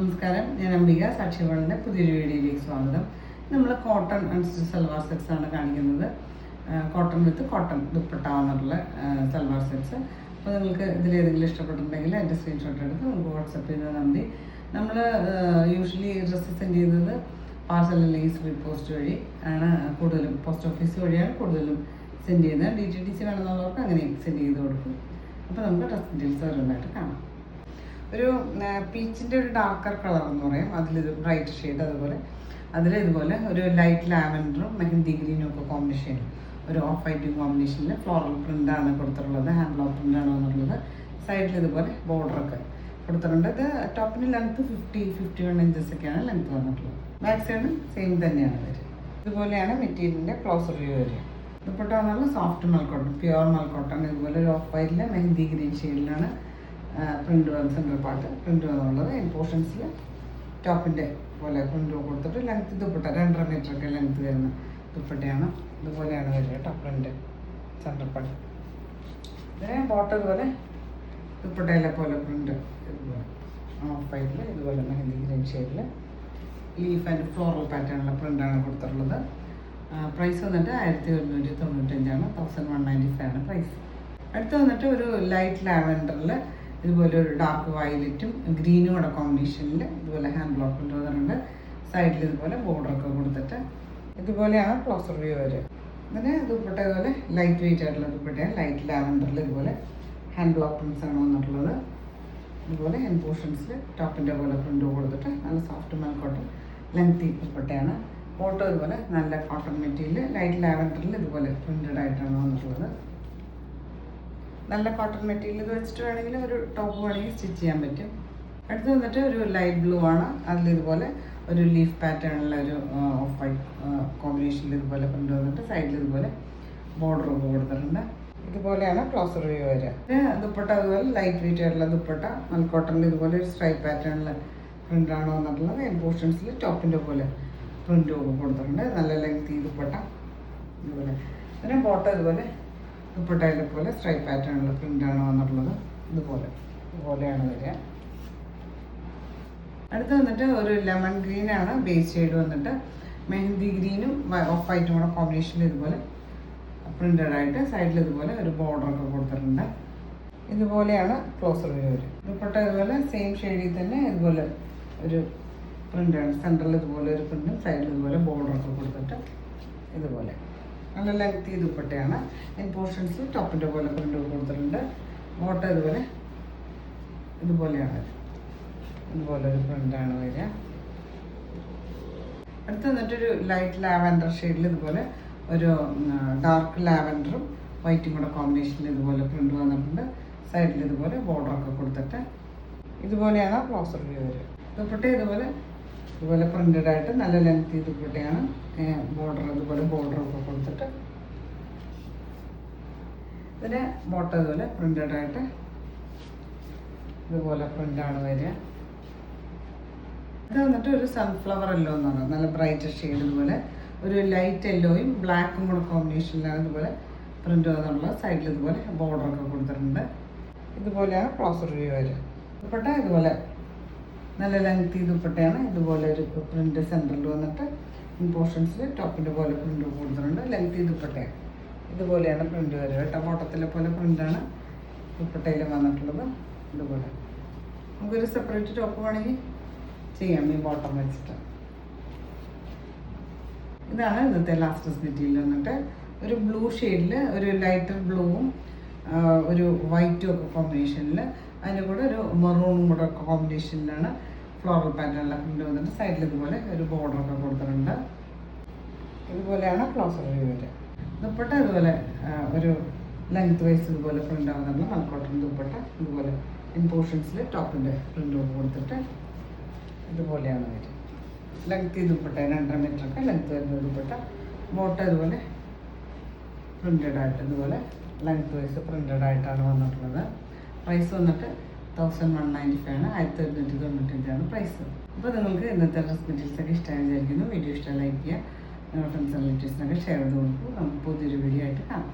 നമസ്കാരം, ഞാൻ അംബിക. സാക്ഷിവാളിൻ്റെ പുതിയൊരു വീഡിയോയിലേക്ക് സ്വാഗതം. നമ്മൾ കോട്ടൺ അൺസ്റ്റിച്ച് സൽവാർ സെറ്റ്സ് ആണ് കാണിക്കുന്നത്. കോട്ടൺ വിത്ത് കോട്ടൺ ദുപ്പട്ട എന്നുള്ള സൽവാർ സെറ്റ്സ്. അപ്പോൾ നിങ്ങൾക്ക് ഇതിലേതെങ്കിലും ഇഷ്ടപ്പെട്ടിട്ടുണ്ടെങ്കിൽ എൻ്റെ സ്ക്രീൻഷോട്ട് എടുത്ത് നമുക്ക് വാട്സപ്പ് ചെയ്താൽ മതി. നമ്മൾ യൂഷ്വലി ഡ്രസ്സ് സെൻഡ് ചെയ്യുന്നത് പാർസൽ അല്ലെങ്കിൽ സ്പീഡ് പോസ്റ്റ് വഴി ആണ് കൂടുതലും. പോസ്റ്റ് ഓഫീസ് വഴിയാണ് കൂടുതലും സെൻഡ് ചെയ്യുന്നത്. DTDC വേണമെന്നുള്ളവർക്ക് അങ്ങനെ സെൻഡ് ചെയ്ത് കൊടുക്കും. അപ്പോൾ നമുക്ക് ഡ്രസ് ഡീറ്റെയിൽസ് ഓരോന്നായിട്ട് കാണാം. ഒരു പീച്ചിൻ്റെ ഒരു ഡാർക്കർ കളർ എന്ന് പറയും, അതിലിത് ബ്രൈറ്റ് ഷെയ്ഡ്. അതുപോലെ ഇതുപോലെ ഒരു ലൈറ്റ് ലാവൻഡറും മെഹന്തി ഗ്രീനും ഒക്കെ കോമ്പിനേഷൻ, ഒരു ഓഫ് വൈറ്റ് കോമ്പിനേഷനിൽ ഫ്ലോറൽ പ്രിൻ്റാണ് കൊടുത്തിട്ടുള്ളത്. ഹാൻഡ് ബ്ലോക്ക് പ്രിൻ്റാണോ എന്നുള്ളത്. സൈഡിൽ ഇതുപോലെ ബോർഡറൊക്കെ കൊടുത്തിട്ടുണ്ട്. ഇത് ടോപ്പിന് ലെങ്ത്ത് 51 ഇഞ്ചസ് ഒക്കെയാണ് ലെങ്ത്ത് വന്നിട്ടുള്ളത്. ബാക്ക് സൈഡ് സെയിം തന്നെയാണ് വരിക. ഇതുപോലെയാണ് മെറ്റീരിയലിൻ്റെ ക്ലോസർ വ്യൂ വരിക. ദുപ്പട്ട വന്നാൽ സോഫ്റ്റ് മൽക്കോട്ടൺ, പ്യുവർ മൽക്കോട്ടൺ. ഇതുപോലെ ഒരു ഓഫ് വൈറ്റിലെ മെഹന്തി ഗ്രീൻ ഷെയ്ഡിലാണ് പ്രിൻ്റ് വന്ന് സെൻട്രൽ പാർട്ട് പ്രിൻ്റ് വന്നുള്ളത്. പോർഷൻസിൽ ടോപ്പിൻ്റെ പോലെ പ്രിൻ്റ് കൊടുത്തിട്ട് ലെങ്ത്ത് ദുപ്പട്ട 2.5 മീറ്ററൊക്കെ ലെങ്ത്ത് വരുന്ന ദുപ്പട്ടയാണ്. ഇതുപോലെയാണ് വരിക കേട്ടോ പ്രിൻ്റ് സെൻട്രൽ പാർട്ട്. ഇതിനെ ബോട്ടം ഇതുപോലെ ദുപ്പട്ടയിലെ പോലെ പ്രിൻ്റ് ഇതുപോലെ ഓഫ് വൈറ്റിൽ ഇതുപോലെ മെഹന്തി ഗ്രീൻ ഷെയ്ഡിൽ ലീഫ് ആൻഡ് ഫ്ലോറൽ പാറ്റേണുള്ള പ്രിൻ്റാണ് കൊടുത്തിട്ടുള്ളത്. പ്രൈസ് വന്നിട്ട് 1195 1195 ആണ് പ്രൈസ്. അടുത്ത് വന്നിട്ട് ഒരു ലൈറ്റ് ലാവൻഡറിൽ ഇതുപോലെ ഒരു ഡാർക്ക് വയലറ്റും ഗ്രീനും കൂടെ കോമ്പിനേഷനിൽ ഇതുപോലെ ഹാൻഡ് ബ്ലോക്ക് പ്രിൻ്റ് വന്നിട്ടുണ്ട്. സൈഡിൽ ഇതുപോലെ ബോർഡറൊക്കെ കൊടുത്തിട്ട് ഇതുപോലെയാണ് ക്ലോസർ വ്യൂ വരിക. ഇതിന് ദുപ്പട്ട ഇതുപോലെ ലൈറ്റ് വെയിറ്റ് ആയിട്ടുള്ള ദുപ്പട്ടയാണ്. ലൈറ്റ് ലാവൻഡറിൽ ഇതുപോലെ ഹാൻഡ് ബ്ലോക്ക് പ്രിൻറ്റ്സ് ആണ് വന്നിട്ടുള്ളത്. ഇതുപോലെ എൻ പോർഷൻസിൽ ടോപ്പിൻ്റെ പോലെ പ്രിൻ്റ് കൊടുത്തിട്ട് നല്ല സോഫ്റ്റ് മൽക്കോട്ടൺ ലെങ്തി ദുപ്പട്ടയാണ്. ബോട്ടം ഇതുപോലെ നല്ല കോട്ടൺ മെറ്റീരിയൽ ലൈറ്റ് ലാവൻഡറിൽ ഇതുപോലെ പ്രിൻ്റഡ് ആയിട്ടാണ് വന്നിട്ടുള്ളത്. നല്ല കോട്ടൺ മെറ്റീരിയൽ ഇത് വെച്ചിട്ട് വേണമെങ്കിൽ ഒരു ടോപ്പ് വേണമെങ്കിൽ സ്റ്റിച്ച് ചെയ്യാൻ പറ്റും. അടുത്ത് വന്നിട്ട് ഒരു ലൈറ്റ് ബ്ലൂ ആണ്. അതിലിതുപോലെ ഒരു ലീഫ് പാറ്റേണുള്ള ഒരു ഓഫ് വൈറ്റ് കോമ്പിനേഷനിൽ ഇതുപോലെ പ്രിൻ്റ് വന്നിട്ട് സൈഡിൽ ഇതുപോലെ ബോർഡറൊക്കെ കൊടുത്തിട്ടുണ്ട്. ഇതുപോലെയാണ് ക്ലോസർ വ്യൂ വരിക. ദുപ്പട്ട അതുപോലെ ലൈറ്റ് വെയിറ്റ് ആയിട്ടുള്ള ദുപ്പട്ട മൽക്കോട്ടണിൽ ഇതുപോലെ ഒരു സ്ട്രൈപ്പ് പാറ്റേണിൽ പ്രിൻ്റാണ് വന്നിട്ടുള്ളത്. പോർഷൻസിൽ ടോപ്പിൻ്റെ പോലെ പ്രിൻ്റ് കൊടുത്തിട്ടുണ്ട്. നല്ല ലെങ്തി ദുപ്പട്ട ഇതുപോലെ. പിന്നെ ബോട്ടം ഇതുപോലെ ദുപ്പട്ടയിലെ പോലെ സ്ട്രൈപ്പ് പാറ്റേണുള്ള പ്രിൻ്റാണ് വന്നിട്ടുള്ളത്. ഇതുപോലെയാണ് വരിക. അടുത്ത് വന്നിട്ട് ഒരു ലെമൺ ഗ്രീനാണ് ബേസ് ഷെയ്ഡ് വന്നിട്ട്. മെഹന്തി ഗ്രീനും ഓഫ് വൈറ്റും കൂടെ കോമ്പിനേഷനിൽ ഇതുപോലെ പ്രിൻ്റഡ് ആയിട്ട് സൈഡിൽ ഇതുപോലെ ഒരു ബോർഡറൊക്കെ കൊടുത്തിട്ടുണ്ട്. ഇതുപോലെയാണ് ക്ലോസർ വ്യൂ വരിക. ദുപ്പട്ട ഇതുപോലെ സെയിം ഷെയ്ഡിൽ തന്നെ ഇതുപോലെ ഒരു പ്രിൻ്റാണ്. സെൻറ്ററിൽ ഇതുപോലെ ഒരു പ്രിൻ്റും സൈഡിൽ ഇതുപോലെ ബോർഡറൊക്കെ കൊടുത്തിട്ട് ഇതുപോലെ നല്ല ലെങ്തി ദുപ്പട്ടയാണ്. പോർഷൻസ് ടോപ്പിൻ്റെ പോലെ പ്രിൻ്റ് കൊടുത്തിട്ടുണ്ട്. ബോട്ടം ഇതുപോലെയാണ് ഇതുപോലെ ഒരു പ്രിൻ്റാണ് വരിക. അടുത്ത് വന്നിട്ടൊരു ലൈറ്റ് ലാവൻഡർ ഷെയ്ഡിൽ ഇതുപോലെ ഒരു ഡാർക്ക് ലാവൻഡറും വൈറ്റും കൂടെ കോമ്പിനേഷനിൽ ഇതുപോലെ പ്രിൻ്റ് വന്നിട്ടുണ്ട്. സൈഡിൽ ഇതുപോലെ ബോർഡറൊക്കെ കൊടുത്തിട്ട് ഇതുപോലെയാണ് ക്ലോസർ വ്യൂ വരിക. ദുപ്പട്ട ഇതുപോലെ പ്രിൻ്റഡ് ആയിട്ട് നല്ല ലെങ്തി ദുപ്പട്ടയാണ്. ബോർഡർ ഇതുപോലെ ബോർഡറൊക്കെ കൊടുത്തിട്ട് ഇതിന് ബോട്ടം ഇതുപോലെ പ്രിൻ്റഡ് ആയിട്ട് ഇതുപോലെ പ്രിൻ്റാണ് വരിക. ഇത് വന്നിട്ട് ഒരു സൺഫ്ലവർ യെല്ലോ എന്ന് പറയുന്നത് നല്ല ബ്രൈറ്റ് ഷെയ്ഡ്. ഇതുപോലെ ഒരു ലൈറ്റ് യെല്ലോയും ബ്ലാക്കും കൂടെ കോമ്പിനേഷനിലാണ് ഇതുപോലെ പ്രിൻ്റ് വന്നിട്ടുള്ളത്. സൈഡിൽ ഇതുപോലെ ബോർഡറൊക്കെ കൊടുത്തിട്ടുണ്ട്. ഇതുപോലെയാണ് ക്ലോസർ വ്യൂ വരിക. ദുപ്പട്ട ഇതുപോലെ നല്ല ലെങ്തി ദുപ്പട്ടയാണ്. ഇതുപോലെ ഒരു പ്രിൻ്റ് സെൻറ്ററിൽ വന്നിട്ട് പോർഷൻസിൽ ടോപ്പിൻ്റെ പോലെ പ്രിൻ്റ് കൊടുത്തിട്ടുണ്ട്. ലെങ്തി ദുപ്പട്ടയാണ്. ഇതുപോലെയാണ് പ്രിൻ്റ് വരിക കേട്ടോ. ബോട്ടത്തിലെ പോലെ പ്രിൻ്റാണ് ദുപ്പട്ടയിൽ വന്നിട്ടുള്ളത്. ഇതുപോലെ നമുക്കൊരു സെപ്പറേറ്റ് ടോപ്പ് വേണമെങ്കിൽ ചെയ്യാം ഈ ബോട്ടം വെച്ചിട്ട്. ഇതാണ് ഇന്നത്തെ ലാസ്റ്റ് മെറ്റീരിയൽ വന്നിട്ട്. ഒരു ബ്ലൂ ഷെയ്ഡിൽ ഒരു ലൈറ്റർ ബ്ലൂവും ഒരു വൈറ്റും ഒക്കെ കോമ്പിനേഷനിൽ അതിൻ്റെ കൂടെ ഒരു മെറൂണും കൂടെ കോമ്പിനേഷനിലാണ് ഫ്ലോറൽ പാറ്റേണിലെ പ്രിൻ്റ് വന്നിട്ട് സൈഡിൽ ഇതുപോലെ ഒരു ബോർഡറൊക്കെ കൊടുത്തിട്ടുണ്ട്. ഇതുപോലെയാണ് ക്ലോസർ വ്യൂ വരിക. ദുപ്പട്ട ഇതുപോലെ ഒരു ലെങ്ത് വൈസ് ഇതുപോലെ പ്രിൻ്റ് ആവുന്നുണ്ട്. മൽക്കോട്ടൺ ദുപ്പട്ട ഇതുപോലെ പോർഷൻസിൽ ടോപ്പിൻ്റെ പ്രിൻ്റ് കൊടുത്തിട്ട് ഇതുപോലെയാണ് വരിക. ലെങ്ത് ദുപ്പട്ട 2.5 മീറ്ററൊക്കെ ലെങ്ത് വരുന്ന ദുപ്പട്ട. ബോട്ടം ഇതുപോലെ പ്രിൻ്റഡ് ആയിട്ട് ഇതുപോലെ ലെങ്ത് വൈസ് പ്രിൻ്റഡ് ആയിട്ടാണ് വന്നിട്ടുള്ളത്. പ്രൈസ് വന്നിട്ട് 1195 ആണ്. 1195 പ്രൈസ്. അപ്പോൾ നിങ്ങൾക്ക് ഇന്നത്തെ ഡ്രസ് മെറ്റീരിയൽസൊക്കെ ഇഷ്ടമായി വിചാരിക്കുന്നു. വീഡിയോ ഇഷ്ടമായി ലൈക്ക് ചെയ്യുക. നിങ്ങളുടെ ഫ്രണ്ട്സ് ആൻഡ് റിലേറ്റീവ്സിനൊക്കെ ഷെയർ ചെയ്ത് കൊടുക്കും. നമുക്ക് പുതിയൊരു വീഡിയോ ആയിട്ട് കാണാം.